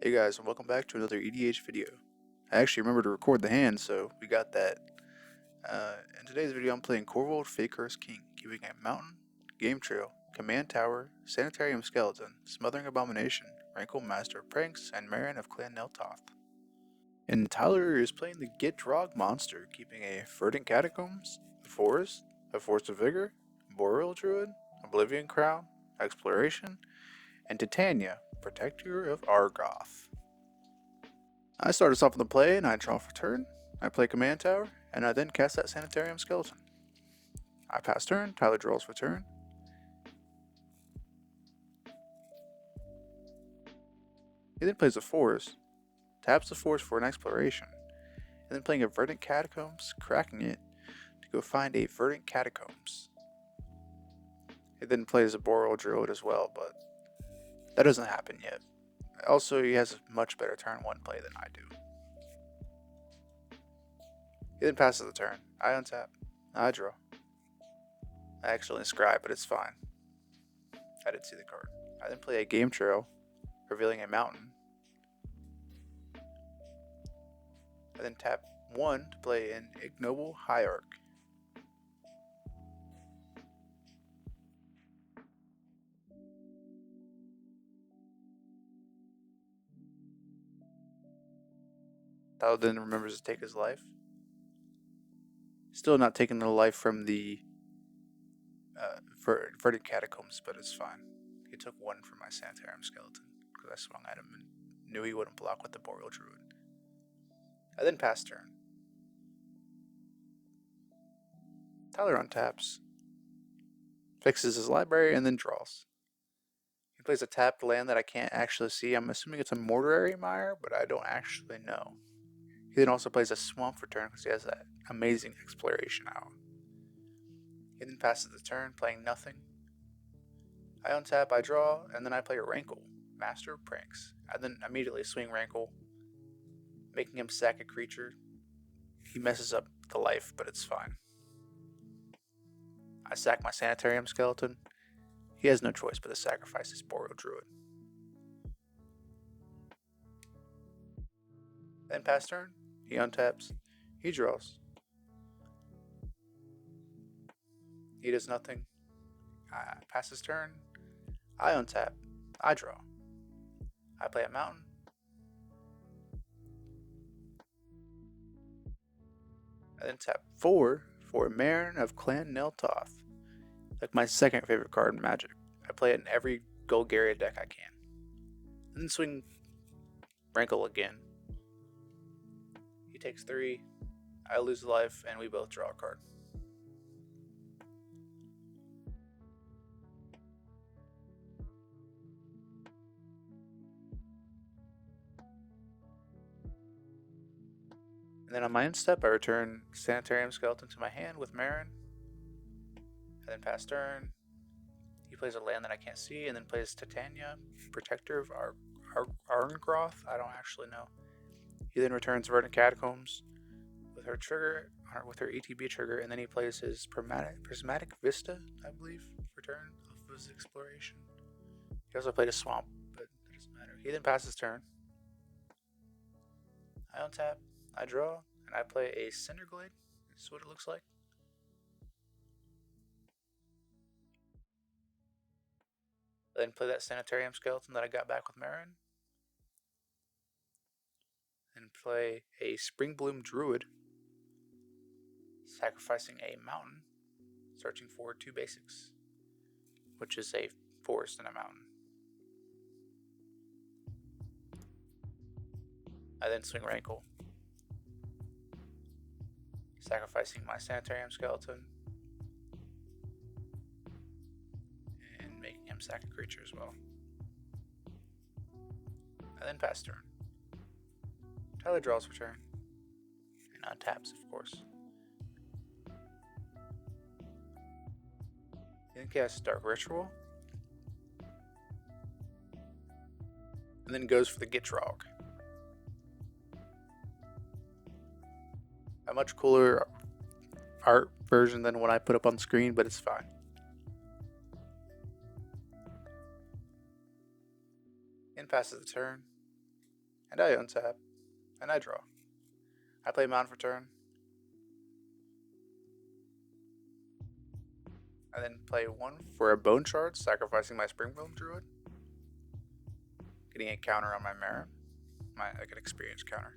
Hey guys, and welcome back to another EDH video. I actually remember to record the hand, so we got that. In today's video, I'm playing Korvold Fakehurst King, keeping a mountain, game trail, command tower, sanitarium skeleton, smothering abomination, rankle master of pranks, and Marin of Clan Neltoth. And Tyler is playing the Gitrog monster, keeping a verdant catacombs, a force of vigor, boreal druid, oblibion crown, exploration, and Titania, protector of Argoth. I start us off in the play, and I draw for turn. I play command tower, and I then cast that sanitarium skeleton. I pass turn, Tyler draws for turn. He then plays a forest, taps the forest for an exploration, and then playing a verdant catacombs, cracking it to go find a verdant catacombs. He then plays a boreal druid as well, but that doesn't happen yet. Also, he has a much better turn 1 play than I do. He then passes the turn. I untap. I draw. I actually inscribe, but it's fine. I didn't see the card. I then play a game trail, revealing a mountain. I then tap 1 to play an ignoble hierarch. Tyler then remembers to take his life. Still not taking the life from the verdant catacombs, but it's fine. He took 1 from my sanitarium skeleton because I swung at him and knew he wouldn't block with the boreal druid. I then pass turn. Tyler untaps, fixes his library, and then draws. He plays a tapped land that I can't actually see. I'm assuming it's a mortuary mire, but I don't actually know. He then also plays a swamp for turn because he has that amazing exploration out. He then passes the turn, playing nothing. I untap, I draw, and then I play a Rankle, Master of Pranks. I then immediately swing Rankle, making him sack a creature. He messes up the life, but it's fine. I sack my sanitarium skeleton. He has no choice but to sacrifice his boreal druid. Then pass turn, he untaps, he draws. He does nothing. I pass his turn, I untap, I draw. I play a mountain. I then tap 4 for Marin of Clan Neltoth. Like my second favorite card in Magic. I play it in every Golgarian deck I can. And then swing Rankle again. He takes 3, I lose life, and we both draw a card. And then on my end step, I return Sanitarium Skeleton to my hand with Marin. I then pass turn. He plays a land that I can't see, and then plays Titania, Protector of Argoth. I don't actually know. He then returns Verdant Catacombs with her trigger, with her ETB trigger, and then he plays his Prismatic Vista, I believe, for turn of his exploration. He also played a Swamp, but that doesn't matter. He then passes turn. I untap, I draw, and I play a Cinderglade. This is what it looks like. I then play that Sanitarium Skeleton that I got back with Marin. And play a Springbloom Druid, sacrificing a mountain, searching for 2 basics, which is a forest and a mountain. I then swing Rankle, sacrificing my Sanitarium Skeleton, and making him sack a creature as well. I then pass turn. Tyler draws for turn, and untaps, of course. Then casts Dark Ritual, and then goes for the Gitrog. A much cooler art version than what I put up on the screen, but it's fine. And passes the turn. and I untap, and I draw. I play Mountain for turn. I then play 1 for a Bone Shard, sacrificing my Springwhelm Druid, getting a counter on my Marin, like an experience counter.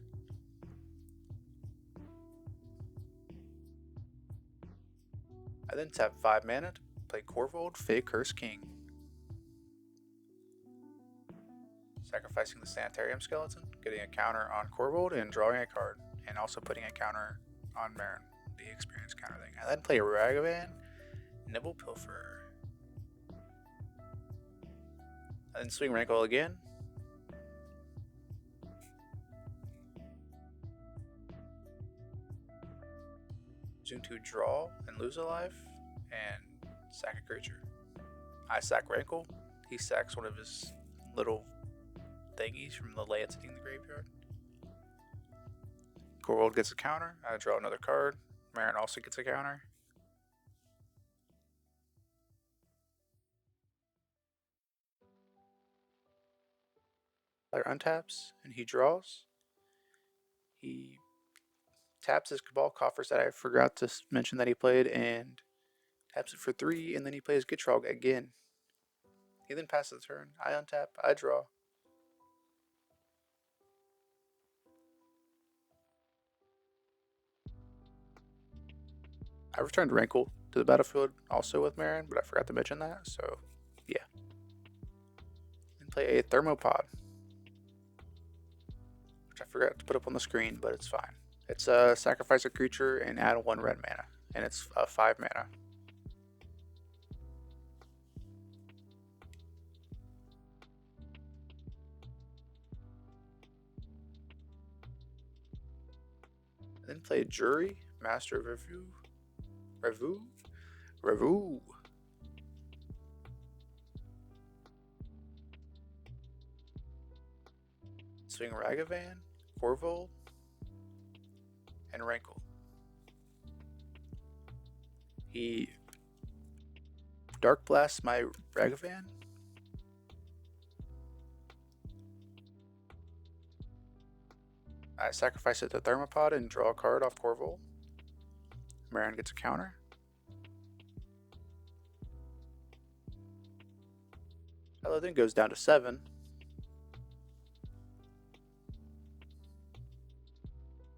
I then tap 5 mana to play Korvold, Cursed King, sacrificing the Sanitarium Skeleton, getting a counter on Korvold and drawing a card, and also putting a counter on Marin, the experience counter thing. I then play Ragavan, Nibble Pilfer. I then swing Rankle again. Zoom to draw and lose a life, and sack a creature. I sack Rankle. He sacks one of his little thingies from the lands hitting the graveyard. Korvold gets a counter. I draw another card. Marin also gets a counter. Player untaps and he draws. He taps his Cabal Coffers that I forgot to mention that he played and taps it for 3, and then he plays Gitrog again. He then passes the turn. I untap. I draw. I returned Rankle to the battlefield also with Marin, but I forgot to mention that, so yeah. And play a Thermopod, which I forgot to put up on the screen, but it's fine. It's sacrifice a creature and add 1 red mana, and it's 5 mana. Then play Jury, Master of Revue. Swing Ragavan, Korvold, and Rankle. He Dark Blasts my Ragavan. I sacrifice it to Thermopod and draw a card off Korvold. Marin gets a counter. Hello then goes down to 7.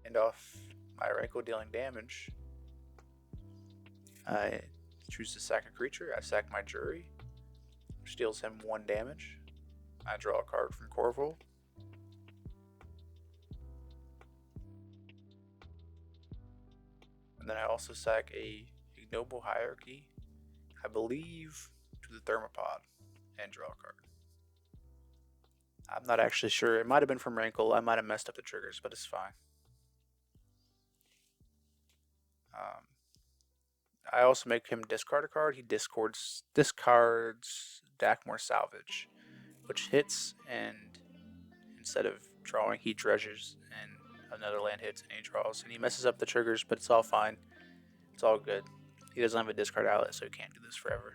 And off my Rankle dealing damage, I choose to sack a creature. I sack my Jury, which deals him 1 damage. I draw a card from Korvold. And then I also sack a Ignoble Hierarchy, I believe, to the Thermopod, and draw a card. I'm not actually sure. It might have been from Rankle. I might have messed up the triggers, but it's fine. I also make him discard a card. He discards Dakmor Salvage, which hits, and instead of drawing, he dredges, and another land hits, and he draws. And he messes up the triggers, but it's all fine. It's all good. He doesn't have a discard outlet, so he can't do this forever.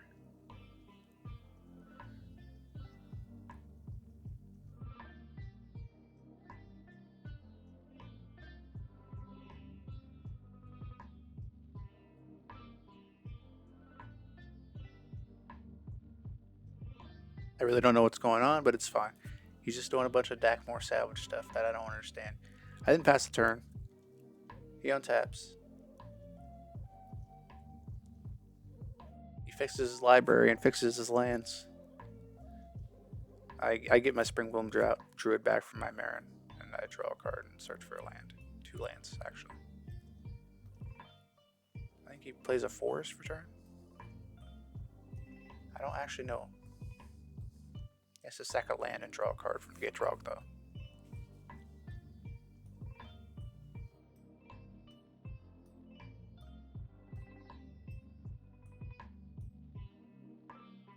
I really don't know what's going on, but it's fine. He's just doing a bunch of Dakmor Salvage stuff that I don't understand. I didn't pass the turn. He untaps. He fixes his library and fixes his lands. I get my Springwhelm Druid back from my Marin, and I draw a card and search for a land. 2 lands, actually. I think he plays a forest for turn. I don't actually know. He has to sack a land and draw a card from Gitrog, though.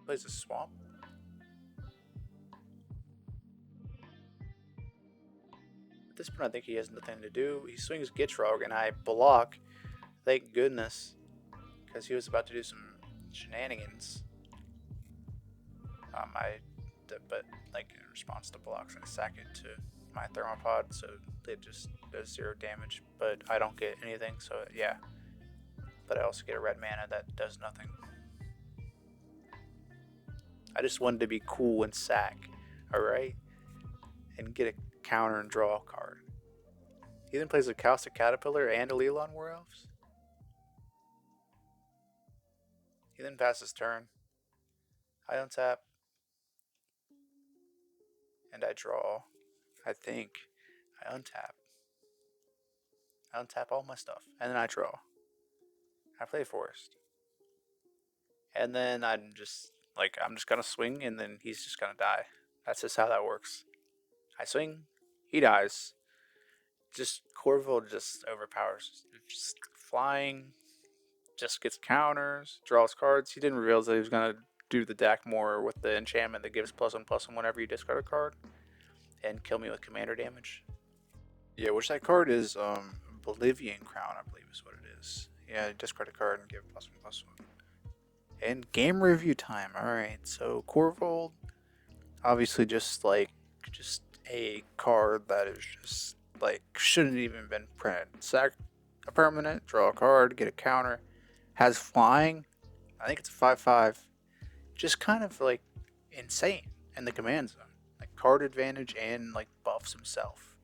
Plays a swamp. At this point, I think he has nothing to do. He swings Gitrog, and I block. Thank goodness, because he was about to do some shenanigans. But like in response to blocks, I sack it to my thermopod, so it just does 0 damage, but I don't get anything, so yeah. But I also get a red mana that does nothing. I just wanted to be cool and sack, alright? And get a counter and draw a card. He then plays a Caustic Caterpillar and a Leland War Elves. He then passes turn. I untap. And I draw. I think. I untap. I untap all my stuff. And then I draw. I play Forest. And then I'm just gonna swing and then he's just gonna die. That's just how that works. I swing, he dies. Just Korvold just overpowers. Just flying, just gets counters, draws cards. He didn't realize that he was gonna do the dakmor with the enchantment that gives +1/+1 whenever you discard a card, and kill me with commander damage. Yeah, which that card is Oblivion Crown, I believe is what it is. Yeah, discard a card and give +1/+1. And game review time. Alright, so Korvold, obviously just a card that is just shouldn't even been printed. Sack a permanent, draw a card, get a counter, has flying. I think it's a 5/5. Just kind of insane in the command zone. Card advantage and buffs himself.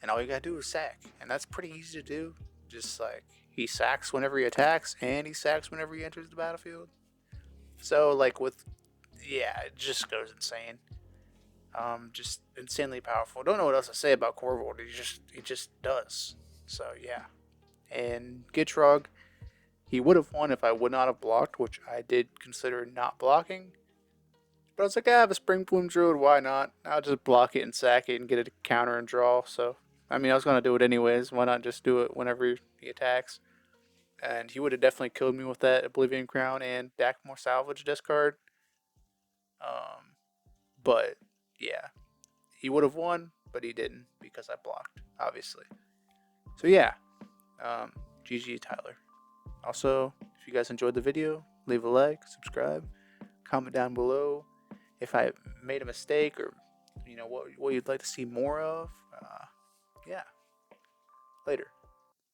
And all you gotta do is sack. And that's pretty easy to do. Just he sacks whenever he attacks and he sacks whenever he enters the battlefield. So it just goes insane. Just insanely powerful. Don't know what else to say about Korvold. He just does. So yeah. And Gitrog, he would have won if I would not have blocked, which I did consider not blocking. But I was like, I have a Spring Bloom Druid, why not? I'll just block it and sack it and get a counter and draw. So, I mean, I was going to do it anyways. Why not just do it whenever he attacks? And he would have definitely killed me with that Oblivion Crown and dakmor salvage discard. But, yeah. He would have won, but he didn't because I blocked, obviously. So, yeah. GG, Tyler. Also, if you guys enjoyed the video, leave a like, subscribe, comment down below if I made a mistake or what you'd like to see more of. Yeah. Later.